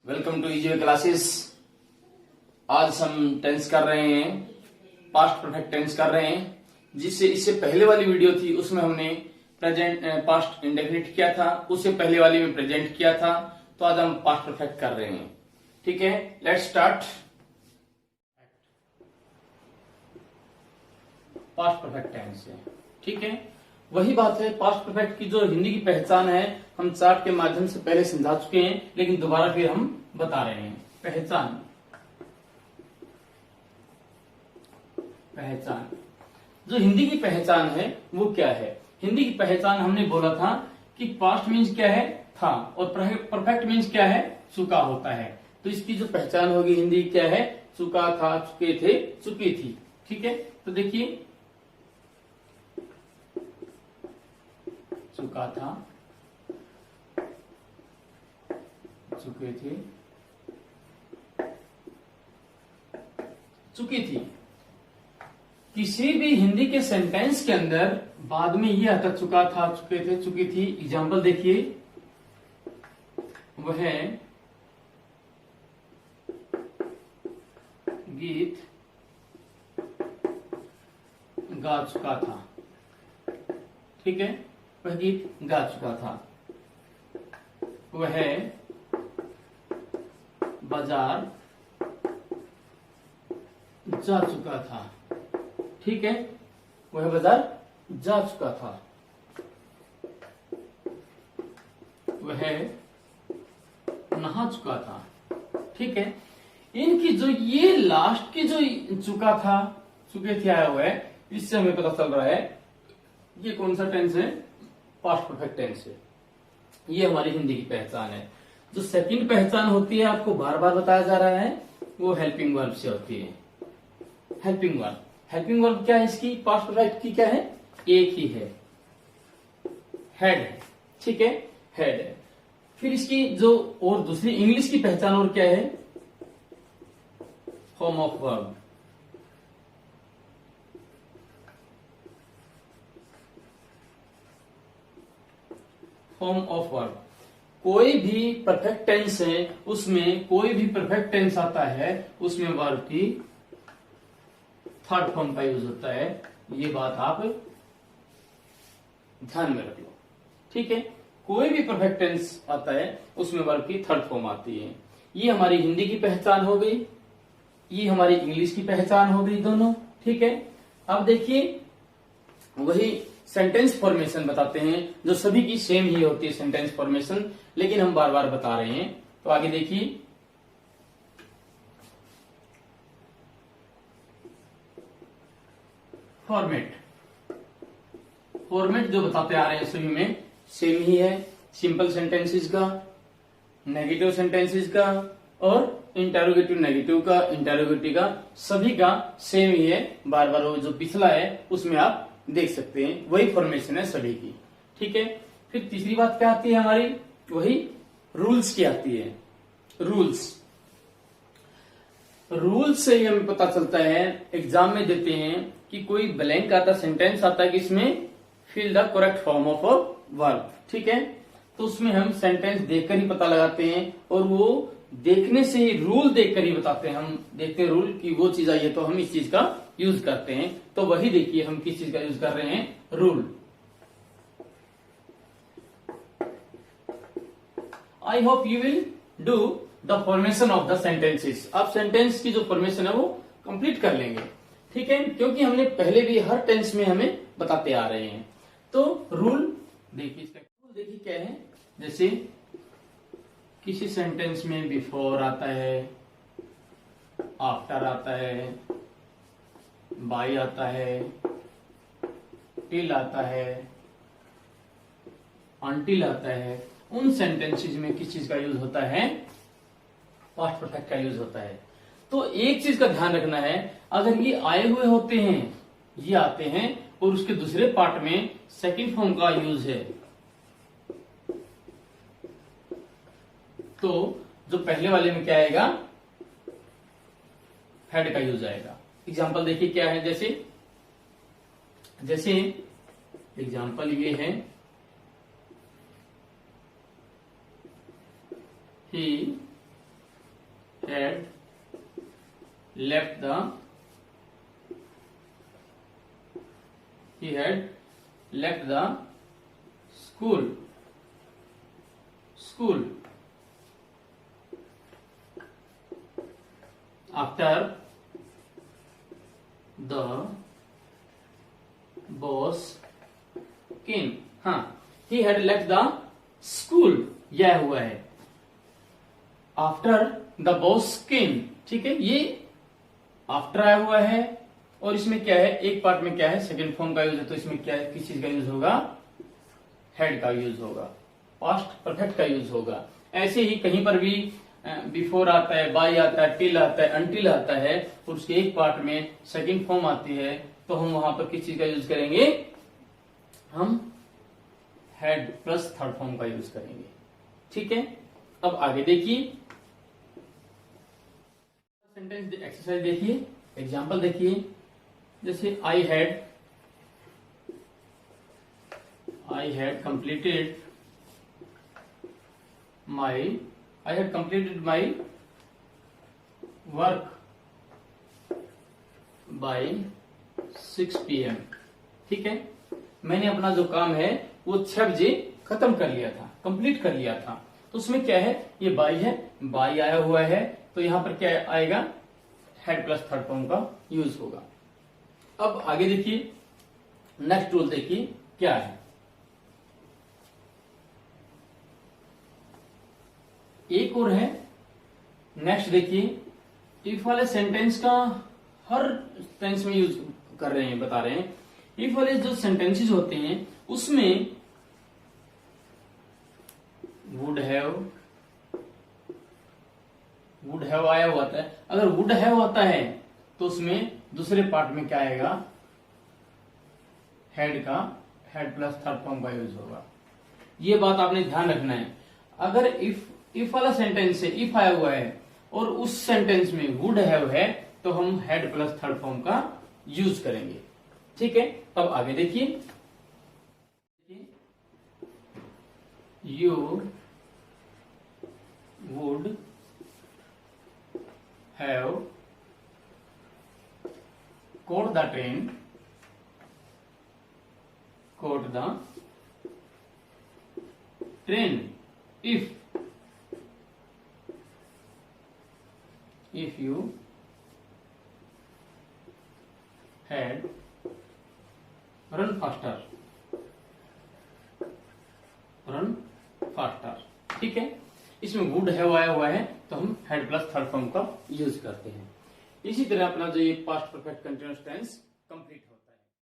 Welcome to easy classes. आज हम tense कर रहे हैं, पास्ट परफेक्ट टेंस कर रहे हैं। जिससे इससे पहले वाली वीडियो थी उसमें हमने प्रेजेंट पास्ट इंडेफिनिट किया था, उससे पहले वाली में प्रेजेंट किया था। तो आज हम पास्ट परफेक्ट कर रहे हैं। ठीक है, let's start. Past perfect tense है, ठीक है, वही बात है। पास्ट परफेक्ट की जो हिंदी की पहचान है हम चार्ट के माध्यम से पहले समझा चुके हैं, लेकिन दोबारा फिर हम बता रहे हैं। पहचान जो हिंदी की पहचान है वो क्या है? हिंदी की पहचान हमने बोला था कि पास्ट मीन्स क्या है, था, और परफेक्ट मीन्स क्या है, चुका होता है। तो इसकी जो पहचान होगी हिंदी क्या है, चुका, था, चुके थे, चुकी थी। ठीक है, तो देखिए, चुका था, चुके थे, चुकी थी। किसी भी हिंदी के सेंटेंस के अंदर बाद में ये आता, चुका था, चुके थे, चुकी थी। एग्जाम्पल देखिए, वह गीत गा चुका था। ठीक है, वह गीत गा चुका था। वह बाजार जा चुका था। ठीक है, वह बाजार जा चुका था। वह नहा चुका था। ठीक है, इनकी जो ये लास्ट की जो चुका था, चुके थे आया हुआ है, इससे हमें पता चल रहा है ये कौन सा टेंस है, पास्ट परफेक्ट टेंस है। ये हमारी हिंदी की पहचान है। जो सेकंड पहचान होती है, आपको बार बार बताया जा रहा है, वो हेल्पिंग वर्ब से होती है। हेल्पिंग वर्ब, हेल्पिंग वर्ब क्या है इसकी, पास्ट परफेक्ट की क्या है, एक ही है, हेड है। ठीक है, हेड है। फिर इसकी जो और दूसरी इंग्लिश की पहचान और क्या है, form of verb. Form of verb, कोई भी परफेक्ट टेंस है उसमें, कोई भी परफेक्ट टेंस आता है उसमें वर्ब की थर्ड फॉर्म का यूज होता है। ये बात आप ध्यान में रख लो। ठीक है, कोई भी परफेक्ट टेंस आता है उसमें वर्ब की थर्ड फॉर्म आती है। ये हमारी हिंदी की पहचान हो गई, ये हमारी इंग्लिश की पहचान हो गई, दोनों। ठीक है, अब देखिए, वही सेंटेंस फॉर्मेशन बताते हैं जो सभी की सेम ही होती है, सेंटेंस फॉर्मेशन, लेकिन हम बार बार बता रहे हैं। तो आगे देखिए, फॉर्मेट। फॉर्मेट जो बताते आ रहे हैं सभी में सेम ही है। सिंपल सेंटेंसेस का, नेगेटिव सेंटेंसेस का, और इंटेरोगेटिव नेगेटिव का, इंटेरोगेटिव का, सभी का सेम ही है। बार बार वो जो पिछला है उसमें आप देख सकते हैं, वही फॉर्मेशन है सभी की। ठीक है, फिर तीसरी बात क्या आती है हमारी, वही रूल्स की आती है। रूल्स, रूल्स से हमें पता चलता है, एग्जाम में देते हैं कि कोई ब्लैंक आता, सेंटेंस आता है कि इसमें fill the correct form of a verb. ठीक है, तो उसमें हम सेंटेंस देखकर ही पता लगाते हैं, और वो देखने से ही, रूल देखकर ही बताते हैं। हम देखते हैं रूल की वो चीज आई है तो हम इस चीज का यूज करते हैं। तो वही देखिए हम किस चीज का यूज कर रहे हैं, rule. I hope you will do the formation of the sentences. आप सेंटेंस की जो फॉर्मेशन है वो कंप्लीट कर लेंगे। ठीक है, क्योंकि हमने पहले भी हर टेंस में हमें बताते आ रहे हैं। तो रूल देखिए, इसका रूल देखिए क्या है। जैसे किसी सेंटेंस में बिफोर आता है, आफ्टर आता है, बाय आता है, टिल आता है, अनटिल आता है, उन सेंटेंसेस में किस चीज का यूज होता है, पास्ट परफेक्ट का यूज होता है। तो एक चीज का ध्यान रखना है, अगर ये आए हुए होते हैं, ये आते हैं, और उसके दूसरे पार्ट में सेकंड फॉर्म का यूज है, तो जो पहले वाले में क्या आएगा, हेड का यूज आएगा। एग्जाम्पल देखिए क्या है, जैसे एग्जाम्पल ये है, he had left the he had left the school after the boss came. हाँ, he had left the school, यह हुआ है आफ्टर द बॉस केम। ठीक है, ये आफ्टर आया हुआ है और इसमें क्या है, एक पार्ट में क्या है, सेकंड फॉर्म का यूज है, तो इसमें क्या है, किस चीज का यूज होगा, हैड का यूज होगा, पास्ट परफेक्ट का यूज होगा। ऐसे ही कहीं पर भी बिफोर आता है, बाय आता है, टिल आता है, अनटिल आता है और उसके एक पार्ट में सेकंड फॉर्म आती है, तो हम वहां पर किस चीज का यूज करेंगे, हम हैड प्लस थर्ड फॉर्म का यूज करेंगे। ठीक है, अब आगे देखिए, सेंटेंस एक्सरसाइज देखिए, एग्जांपल देखिए, जैसे I had completed my work by 6 PM। ठीक है, मैंने अपना जो काम है वो 6 बजे खत्म कर लिया था, कंप्लीट कर लिया था। तो उसमें क्या है, ये बाय है, बाय आया हुआ है, तो यहां पर क्या आएगा, हैड प्लस थर्ड फॉर्म का यूज होगा। अब आगे देखिए, नेक्स्ट रूल देखिए क्या है, एक और है, नेक्स्ट देखिए, इफ वाले सेंटेंस का हर टेंस में यूज कर रहे हैं, बता रहे हैं। इफ वाले जो सेंटेंसेस होते हैं उसमें वुड हैव आया हुआ है। अगर वुड हैव होता है तो उसमें दूसरे पार्ट में क्या आएगा, हैड प्लस थर्ड फॉर्म का यूज होगा। ये बात आपने ध्यान रखना है। अगर इफ वाला सेंटेंस है, इफ आया हुआ है और उस सेंटेंस में वुड हैव है, तो हम हैड प्लस थर्ड फॉर्म का यूज करेंगे। ठीक है, तब आगे देखिए, you would have caught the train if you had run faster। ठीक है, इसमें वुड हैव आया हुआ है तो हम हैड प्लस थर्ड फॉर्म का यूज करते हैं। इसी तरह अपना जो ये past perfect continuous tense complete हो